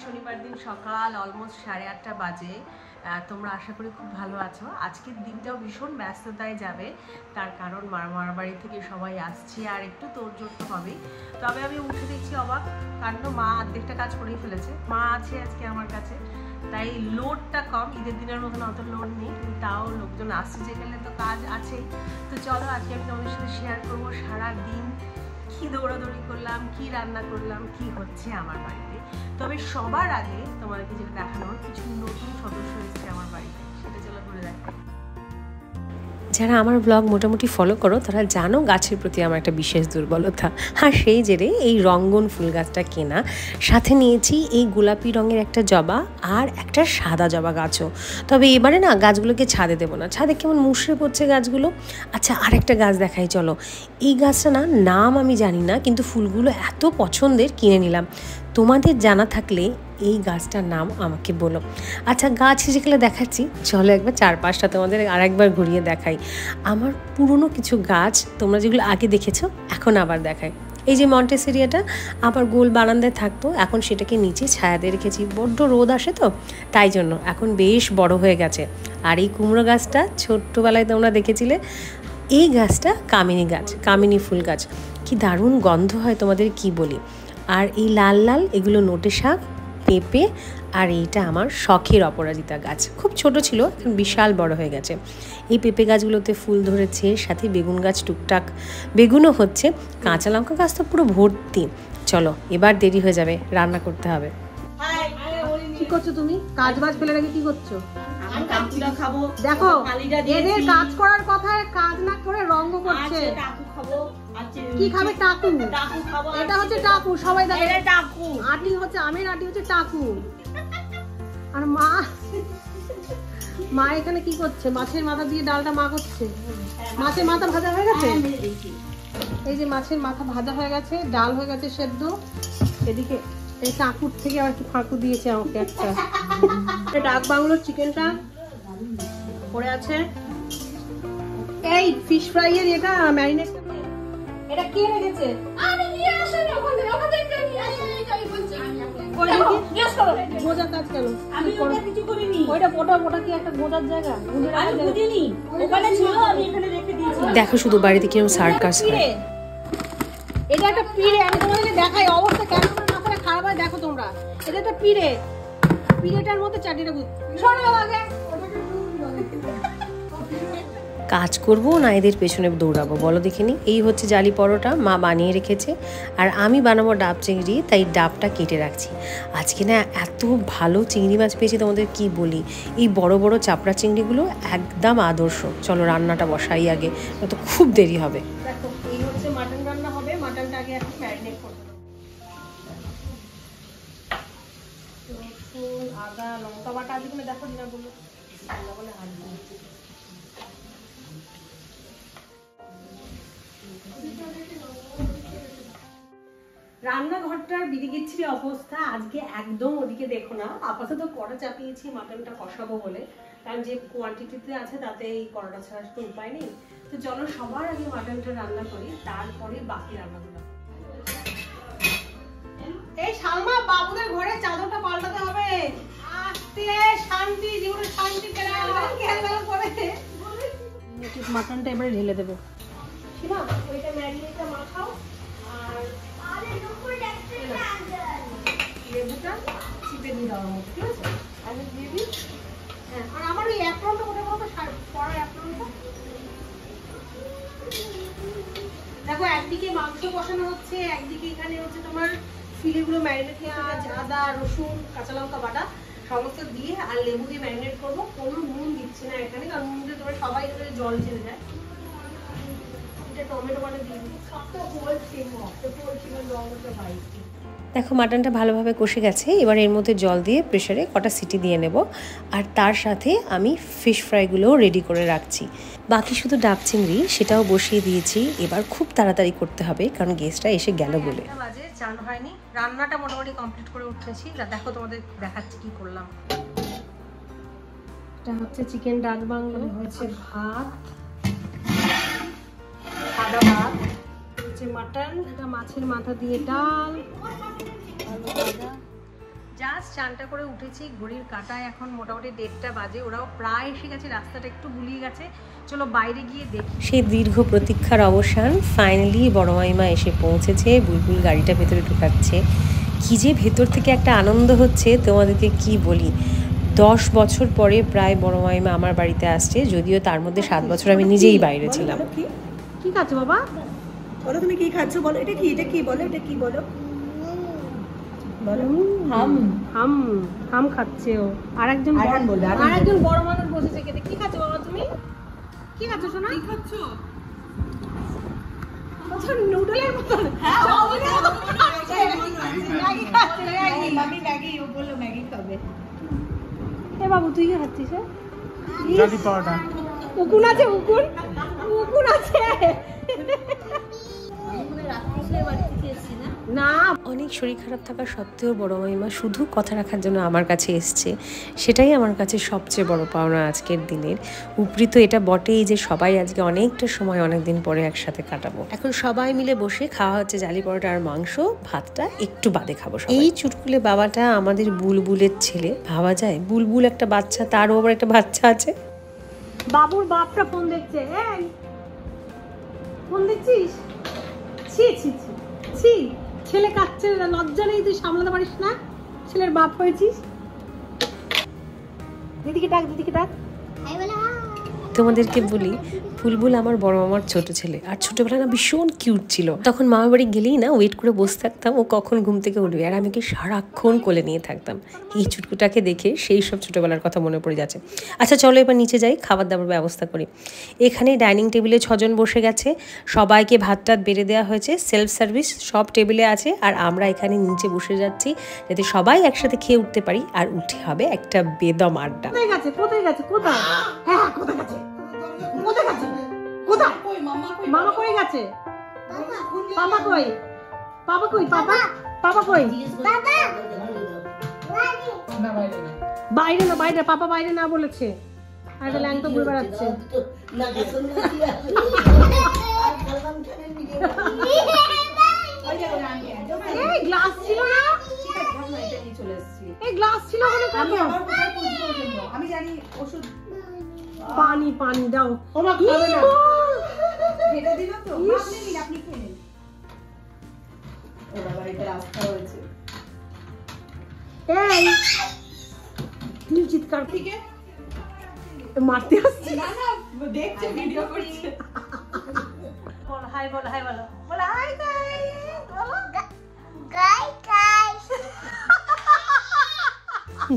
শনিবার দিন সকাল অলমোস্ট 8:30 বাজে। তোমরা আশা করি খুব ভালো আছো। আজকের দিনটাও ভীষণ ব্যস্ততায় যাবে, তার কারণ মামার বাড়ি থেকে সবাই আসছে আর একটু তোড়জোড় তো হবেই। তবে আমি উঠে দেখছি অবাক, কারণ মা অর্ধেকটা কাজ করেই ফেলেছে। মা আছে আজকে আমার কাছে, তাই লোডটা কম। ঈদের দিনের মতন অত লোড নেই, কিন্তু তাও লোকজন আসছে যেখানে তো কাজ আছেই। তো চলো আজকে আমি তোমাদের সাথে শেয়ার করবো সারা দিন কি দৌড়াদৌড়ি করলাম, কি রান্না করলাম, কি হচ্ছে আমার বাড়িতে। তবে সবার আগে তোমাদেরকে যেটা দেখানোর, কিছু নতুন সদস্য এসেছে আমার বাড়িতে, সেটা চলো ঘুরে দেখো। যারা আমার ব্লগ মোটামুটি ফলো করো তারা জানো গাছের প্রতি আমার একটা বিশেষ দুর্বলতা, আর সেই জেরে এই রঙ্গন ফুল গাছটা কেনা। সাথে নিয়েছি এই গোলাপি রঙের একটা জবা আর একটা সাদা জবা গাছও। তবে এবারে না গাছগুলোকে ছাদে দেবো না, ছাদে কেমন মুষড়ে পড়ছে গাছগুলো। আচ্ছা, আরেকটা গাছ দেখাই চলো। এই গাছটা না নাম আমি জানি না, কিন্তু ফুলগুলো এত পছন্দের কিনে নিলাম। তোমাদের জানা থাকলে এই গাছটার নাম আমাকে বলো। আচ্ছা, গাছ যেগুলো দেখাচ্ছি চলো একবার চারপাশটা তোমাদের আর একবার ঘুরিয়ে দেখাই। আমার পুরনো কিছু গাছ তোমরা যেগুলো আগে দেখেছো এখন আবার দেখাই। এই যে মন্টেসেরিয়াটা আবার গোল বারান্দায় থাকতো, এখন সেটাকে নিচে ছায়াতে রেখেছি। বড্ড রোদ আসে তো, তাই জন্য এখন বেশ বড় হয়ে গেছে। আর এই কুমড়ো গাছটা ছোট্টবেলায় তোমরা দেখেছিলে। এই গাছটা কামিনী গাছ, কামিনী ফুল গাছ। কি দারুণ গন্ধ হয় তোমাদের কি বলি। আর এই লাল লাল এগুলো নোটে শাক, পেঁপে, আর এইটা আমার শখের অপরাজিতা গাছ। খুব ছোট ছিল, এখন বিশাল বড় হয়ে গেছে। এই পেঁপে গাছগুলোতে ফুল ধরেছে, সাথে বেগুন গাছ টুকটাক বেগুনও হচ্ছে। কাঁচা লঙ্কা গাছ তো পুরো ভর্তি। চলো এবার দেরি হয়ে যাবে, রান্না করতে হবে। কি করছো তুমি? কাজ বাজ ফেলে রেখে কি করছো? আমি কাকুটা খাবো। দেখো এদের কাজ করার কথায় কাজ না করে রঙ্গ করছে। টাকু খাবো। কি খাবে? টাকু। টাকু খাবো। এটা হচ্ছে টাকু, সবাই দেখে। এটা টাকু। আটি হচ্ছে আমের আটি, হচ্ছে টাকু। আর মা এখানে কি করছে? মাছের মাথা দিয়ে ডালটা মা করছে। মাছের মাথা ভাজা হয়ে গেছে। এই যে মাছের মাথা ভাজা হয়ে গেছে, ডাল হয়ে গেছে সেদ্ধ। এদিকে এই টাকুর থেকে আবার কি ফাঁকু দিয়েছে আমাকে একটা। ডাক বাংলোর চিকেনটা পড়ে আছে। এই ফিশ ফ্রাই এর এটা ম্যারিনেট, এটা কে রেখেছে? আমি নিয়ে আসলে ওখান থেকে নিয়ে আসি। ওই দেখি গোজা কাজ কেন? আমি ওটা কিছু করিনি। ওইটা পোটা কি একটা গোজার জায়গা? আমি বুঝিনি, ওখানে ছিল, আমি এখানে রেখে দিয়েছি। দেখো শুধু বাড়িতে কিরকম সার্কাস হয়। এটা একটা পিড়ে, আমি তোমাদেরকে দেখাই অবস্থা কেমন না করে খারাপ হয়। দেখো তোমরা, এটা একটা পিড়ে, পিড়েটার মধ্যে চাটনিটা সরো আগে। কাজ করব না এদের পেছনে দৌড়াবো বলো দেখিনি। এই হচ্ছে জালি পরোটা, মা বানিয়ে রেখেছে। আর আমি বানাবো ডাব চিংড়ি, তাই ডাবটা কেটে রাখছি। আজকে না এত ভালো চিংড়ি মাছ পেয়েছি তোমাদের কি বলি। এই বড় বড় চাপড়া চিংড়িগুলো একদম আদর্শ। চলো রান্নাটা বসাই আগে, তো খুব দেরি হবে। দেখো এই হচ্ছে মাটন রান্না হবে। মাটনটা আগে এখন ম্যারিনেট করতে হবে। রসুন, আদা, লঙ্কা বাটা আছে কিনা দেখো না, বলো বলে আসবে। রান্নাঘরটার বিদিকিচ্ছিরি অবস্থা আজকে একদম। ওদিকে দেখো না, আপাতত কড়া চাপিয়েছি মাটনটা কষাবো বলে, কারণ যে কোয়ান্টিটিতে আছে তাতে এই কড়াটা ছাড়া তো উপায় নেই। তো চলো সবার আগে মাটনটা রান্না করি, তারপরে বাকি রান্নাগুলো। এই সালমা, বাবুদের ঘরে চাদরটা পাল্টাতে হবে। আস্তে, শান্তি, জীবনে শান্তি ফেরা করে। মাটনটা এবারে ঢেলে দেবো। শিমা, ওইটা ম্যারিনেটটা মাখাও। আর লেবুটা চিপে দিয়ে দেওয়ার মতো, ঠিক আছে? আমি দিয়ে দিই। হ্যাঁ, আর আমার ওই অ্যাপ্রনটা কোথায় বলতো, পড়ার অ্যাপ্রনটা। দেখো একদিকে মাংস কষানো হচ্ছে, একদিকে এখানে হচ্ছে তোমার ফিলেগুলো ম্যারিনেট, পেঁয়াজ, আদা, রসুন, কাঁচা লঙ্কা বাটা সমস্ত দিয়ে আর লেবু দিয়ে ম্যারিনেট করবো। কোনো নুন দিচ্ছি না এখানে, কারণ নুন দিয়ে তোমরা সবাই জল ছেড়ে যায়। এটা টমেটো বাটা দিয়ে দিই। সব তো বলছি রঙটা বাইছি। দেখো মাটনটা ভালোভাবে কষে গেছে। এবার এর মধ্যে জল দিয়ে প্রেসারে কটা সিটি দিয়ে নেব। আর তার সাথে আমি ফিশ ফ্রাইগুলোও রেডি করে রাখছি। বাকি শুধু ডাব চিংড়ি, সেটাও বসিয়ে দিয়েছি। এবার খুব তাড়াতাড়ি করতে হবে, কারণ গেস্টটা এসে গেল বলে। বাজে চান হয়নি, রান্নাটা মোটামুটি কমপ্লিট করে উঠেছি। দেখো তোমাদের দেখাচ্ছি কি করলাম। এটা হচ্ছে চিকেন ডাক বাংলো, হচ্ছে ভাত, সাদা ভাত, হচ্ছে মাটন, এটা মাছের মাথা দিয়ে ডাল, আলু ভাজা, জাস্ট চানটা করে উঠেছি, ঘড়ির কাঁটায় এখন মোটামুটি 1:30 বাজে। ওরাও প্রায় এসে গেছে, রাস্তাটা একটু গুলিয়ে গেছে। চলো বাইরে গিয়ে দেখি। সেই দীর্ঘ প্রতীক্ষার অবসান, ফাইনালি বড় মাইমা এসে পৌঁছেছে। বুলবুল গাড়িটা ভেতরে ঢুকাচ্ছে। কি যে ভেতর থেকে একটা আনন্দ হচ্ছে তোমাদেরকে কি বলি। 10 বছর পরে প্রায় বড় মাইমা আমার বাড়িতে আসছে, যদিও তার মধ্যে 7 বছর আমি নিজেই বাইরে ছিলাম। কি খাচ্ছ বাবা? বলো তুমি কি খাচ্ছ, বলো এটা কি, এটা কি বলো, এটা কি বলো, বলো। হাম হাম হাম খাচ্ছে ও। আরেকজন বড় মানুষ বসেছে খেতে। কি খাচ্ছ বাবা তুমি? কি খাচ্ছ সোনা? কি খাচ্ছ? নুডলের মতন। ম্যাগি, ও বললো ম্যাগি খাবে। এ বাবু তুই কি খাচ্ছিস? জালি পাউডার। উকুন আছে, উকুন আছে। না, অনেক শরীর খারাপ থাকা সত্ত্বেও বড় মাইমা শুধু কথা রাখার জন্য আমার কাছে এসছে। সেটাই আমার কাছে সবচেয়ে বড় পাওনা আজকের দিনের। উপরি তো এটা বটেই যে সবাই আজকে অনেকটা সময় অনেকদিন পরে একসাথে কাটাবো। এখন সবাই মিলে বসে খাওয়া হচ্ছে জালি পরোটা আর মাংস। ভাতটা একটু বাদে খাবো। এই চুটকুলে বাবাটা আমাদের বুলবুলের ছেলে। ভাবা যায়, বুলবুল একটা বাচ্চা, তারও আবার একটা বাচ্চা আছে। বাবুর বাপটা ফোন দেখছে। এই ফোন দেখছিস? ছি ছি ছি ছি, ছেলে কাচ্ছে, লজ্জা নেই? তুই সামলাতে পারিস না? ছেলের বাপ হয়েছিস। দিদিকে ডাক, দিদিকে ডাক। তোমাদেরকে বলি, বুলবুল আমার বড় মামার ছোট ছেলে, আর ছোটবেলা না ভীষণ কিউট ছিল। তখন মামার বাড়ি গেলেই না ওয়েট করে বসে থাকতাম ও কখন ঘুম থেকে উঠবে, আর আমি কি সারাক্ষণ কোলে নিয়ে থাকতাম। এই চুটকুটাকে দেখে সেই সব ছোটবেলার কথা মনে পড়ে যাচ্ছে। আচ্ছা চলো এবার নিচে যাই, খাবার দাবার ব্যবস্থা করি। এখানে ডাইনিং টেবিলে 6 জন বসে গেছে, সবাইকে ভাত টাত বেড়ে দেওয়া হয়েছে, সেলফ সার্ভিস সব টেবিলে আছে। আর আমরা এখানে নিচে বসে যাচ্ছি যাতে সবাই একসাথে খেয়ে উঠতে পারি, আর উঠে হবে একটা বেদম আড্ডা। কোথায় গেছে? কোথায় গেছে? কোথায়? হ্যাঁ কোথায় গেছে? কোথায় গেছে? কোথায়? মামা কই গেছে? পাপা কই? পাপা কই? পাপা পাপা কই? বাইরে না, বাইরে। পাপা বাইরে না বলেছে। আর এটা ল্যাং তো ঘুরে বেড়াচ্ছে। এই গ্লাস ছিল না? এই গ্লাস ছিল ওখানে। আমি জানি ওষুধ পানি পানি দাও। ও মা খাবে না, খেতে দিল তো। আপনি নিন, আপনি খেয়ে নিন। ও বাবা, এটা রাস্তা হয়েছে। এই তুই চিৎকার ঠিক মারতে আসছে। না না, দেখছে, ভিডিও করছে। বল হাই, বল হাই, বলো বল হাই গাইস, বলো গাইস।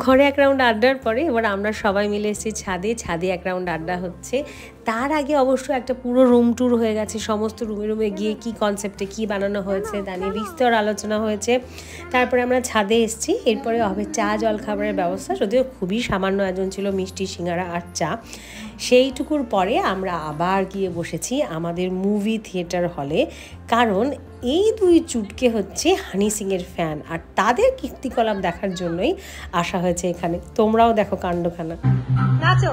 ঘরে এক রাউন্ড আড্ডার পরে এবার আমরা সবাই মিলে এসেছি ছাদে। ছাদে এক রাউন্ড আড্ডা হচ্ছে। তার আগে অবশ্য একটা পুরো রুম ট্যুর হয়ে গেছে। সমস্ত রুমে রুমে গিয়ে কি কনসেপ্টে কি বানানো হয়েছে তা নিয়ে বিস্তর আলোচনা হয়েছে। তারপরে আমরা ছাদে এসেছি। এরপরে হবে চা জল খাবারের ব্যবস্থা, যদিও খুবই সামান্য আয়োজন ছিল, মিষ্টি সিঙ্গারা আর চা। সেইটুকুর পরে আমরা আবার গিয়ে বসেছি আমাদের মুভি থিয়েটার হলে, কারণ এই দুই চুটকে হচ্ছে হানি সিংয়ের ফ্যান, আর তাদের কীর্তিকলাপ দেখার জন্যই আসা হয়েছে এখানে। তোমরাও দেখো কাণ্ডখানা। নাচো।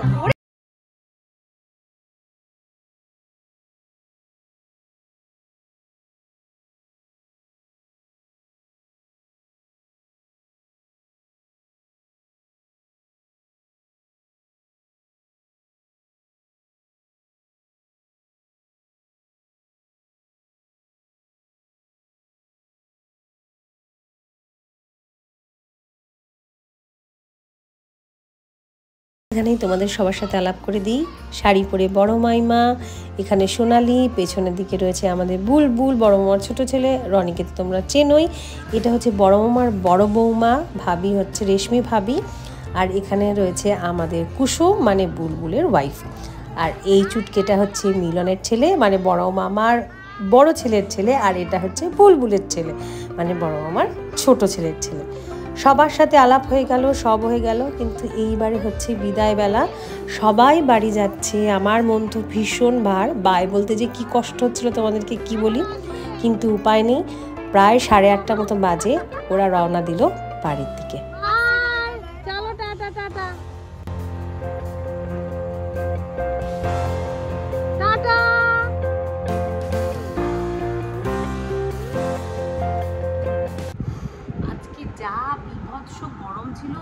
এখানেই তোমাদের সবার সাথে আলাপ করে দিই। শাড়ি পরে বড় মাইমা, এখানে সোনালি, পেছনের দিকে রয়েছে আমাদের বুলবুল, বড় মামার ছোট ছেলে। রনিকে তো তোমরা চেনোই। এটা হচ্ছে বড় মামার বড় বৌমা, ভাবি হচ্ছে রেশমি ভাবি। আর এখানে রয়েছে আমাদের কুসুম, মানে বুলবুলের ওয়াইফ। আর এই চুটকেটা হচ্ছে মিলনের ছেলে, মানে বড় মামার বড় ছেলের ছেলে। আর এটা হচ্ছে বুলবুলের ছেলে, মানে বড় মামার ছোট ছেলের ছেলে। সবার সাথে আলাপ হয়ে গেল, সব হয়ে গেল, কিন্তু এইবারে হচ্ছে বিদায় বেলা। সবাই বাড়ি যাচ্ছে। আমার মন তো ভীষণ ভার। বাই বলতে যে কি কষ্ট হচ্ছিল তোমাদেরকে কি বলি, কিন্তু উপায় নেই। প্রায় 8:30 মতো বাজে, ওরা রওনা দিল বাড়ির দিকে। চলো টাটা টাটা টাটা। আজকে যা বিভৎস ছিল,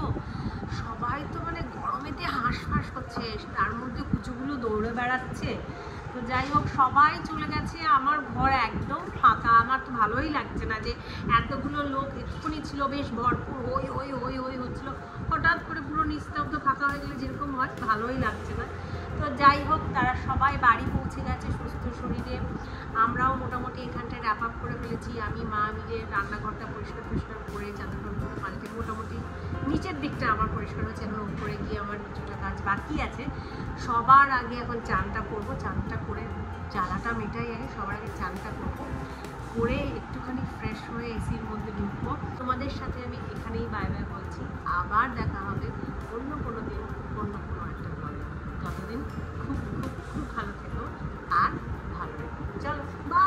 সবাই তো মানে গরমেতে হাঁসফাঁস করছে, তার মধ্যে কুচুগুলো দৌড়ে বেড়াচ্ছে। তো যাই হোক সবাই চলে গেছে, আমার ঘর একদম ফাঁকা। আমার তো ভালোই লাগছে না যে এতগুলো লোক এক্ষুনি ছিল বেশ ভরপুর, ওই ওই ওই ওই হচ্ছিলো, হঠাৎ করে পুরো নিস্তব্ধ ফাঁকা হয়ে গেলে যেরকম হয় ভালোই লাগছে না। তো যাই হোক তারা সবাই বাড়ি পৌঁছে গেছে সুস্থ শরীরে। আমরাও মোটামুটি এখানটায় র্যাপ আপ করে ফেলেছি। আমি মা মিলে রান্নাঘরটা পরিষ্কার করে চাদর করে পাল্টে মোটামুটি নিচের দিকটা আমার পরিষ্কার হয়েছে, এখন উপরে গিয়ে আমার কিছুটা কাজ বাকি আছে। সবার আগে এখন চানটা করবো, চানটা করে জ্বালাটা মেটাই আগে, সবার আগে চানটা করবো, করে একটুখানি ফ্রেশ হয়ে এসির মধ্যে ঢুকবো। তোমাদের সাথে আমি এখানেই বাই বাই বলছি, আবার দেখা হবে অন্য কোনো দিন অন্য কোনো একটা ব্লগে। ততদিন খুব খুব খুব ভালো থেকো আর ভালো রেখো। চলো বাই।